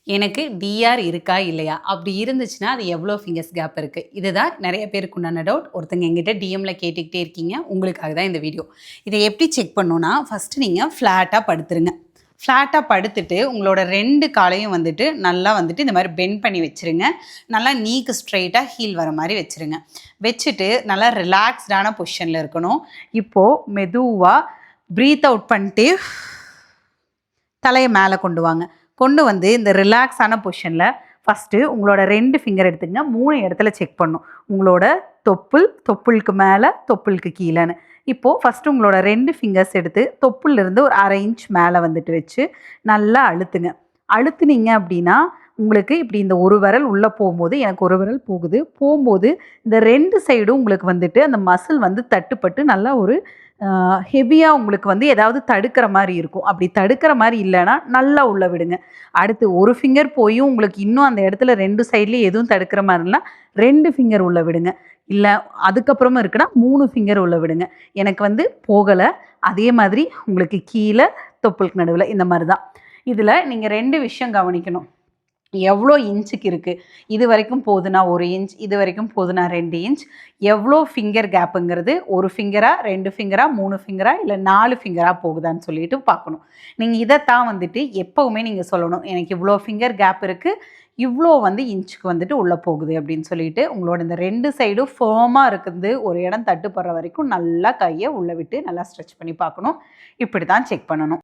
எனக்கு டிஆர் இருக்கா இல்லையா? அப்படி இருந்துச்சுன்னா, அது எவ்வளோ ஃபிங்கர்ஸ் கேப் இருக்கு? இதுதான் நெறைய பேருக்கு உண்டான டவுட். ஒருத்தங்க என்கிட்ட டிஎம்ல கேட்டுக்கிட்டே இருக்கீங்க. உங்களுக்காக தான் இந்த வீடியோ. இத எப்படி செக் பண்ணணும்னா, ஃபர்ஸ்ட்டு நீங்க ஃப்ளாட்டா படுத்துருங்க. ஃப்ளாட்டா படுத்துட்டு, உங்களோட 2 காலையும் வந்துட்டு நல்லா வந்துட்டு இந்த மாரி பெண்ட் பண்ணி வச்சுருங்க. நல்லா நீக்கு ஸ்ட்ரெயிட்டா ஹீல் வர மாரி வச்சுருங்க. வச்சுட்டு நல்லா ரிலாக்ஸ்டான பொசிஷன்ல இருக்கணும். இப்போ மெதுவா பிரீத் அவுட் பண்ணிட்டு தலைய மேல கொண்டு வாங்க. கொண்டு வந்து இந்த ரிலாக்ஸான பொசிஷன்ல ஃபர்ஸ்ட்டு உங்களோட 2 ஃபிங்கர் எடுத்துக்கங்க. 3 இடத்துல செக் பண்ணணும். உங்களோட தொப்புளுக்கு மேல, தொப்புளுக்கு கீழன்னு. இப்போ ஃபர்ஸ்ட்டு உங்களோட 2 ஃபிங்கர்ஸ் எடுத்து தொப்புள்லேருந்து ஒரு 1/2 இன்ச் மேல வந்துட்டு வச்சு நல்லா அழுத்துங்க. அழுத்துனீங்க அப்படின்னா, உங்களுக்கு இப்படி இந்த ஒரு விரல் உள்ள போம்போது, எனக்கு ஒரு விரல் போகுது. போம்போது இந்த 2 சைடும் உங்களுக்கு வந்துட்டு அந்த மசில் வந்து தட்டுப்பட்டு நல்லா ஒரு ஹெவியா உங்களுக்கு வந்து ஏதாவது தடுக்கிற மாரி இருக்கும். அப்படி தடுக்கிற மாரி இல்லன்னா, நல்லா உள்ள விடுங்க. அடுத்து ஒரு ஃபிங்கர் போயும் உங்களுக்கு இன்னும் அந்த இடத்துல 2 சைட்லயும் எதுவும் தடுக்கிற மாரி இல்லனா, 2 ஃபிங்கர் உள்ள விடுங்க. இல்ல அதுக்கப்புறமும் இருக்குன்னா 3 ஃபிங்கர் உள்ள விடுங்க. எனக்கு வந்து போகல. அதே மாதிரி உங்களுக்கு கீழ தொப்புளுக்கு நடுவுல இந்த மாரி தான். இதுல நீங்க 2 விஷயம் கவனிக்கணும். எவ்வளோ இன்ச்சுக்கு இருக்கு? இதுவரைக்கும் போதுன்னா 1 இன்ச், இதுவரைக்கும் போதுன்னா 2 இன்ச். எவ்வளோ ஃபிங்கர் கேப்புங்கிறது 1 ஃபிங்கரா, 2 ஃபிங்கரா, 3 ஃபிங்கரா, இல்ல 4 ஃபிங்கரா போகுதான்னு சொல்லிட்டு பார்க்கணும். நீங்க இதத்தான் வந்துட்டு எப்பவுமே நீங்க சொல்லணும். எனக்கு இவ்வளோ ஃபிங்கர் கேப் இருக்கு. இவ்வளோ வந்து இன்ச்சுக்கு வந்துட்டு உள்ள போகுது அப்படின்னு சொல்லிட்டு, உங்களோட இந்த 2 சைடும் ஃபர்மா இருக்குது. ஒரு இடம் தட்டுப்படுற வரைக்கும் நல்லா கைய உள்ள விட்டு நல்லா ஸ்ட்ரெச் பண்ணி பார்க்கணும். இப்படி தான் செக் பண்ணணும்.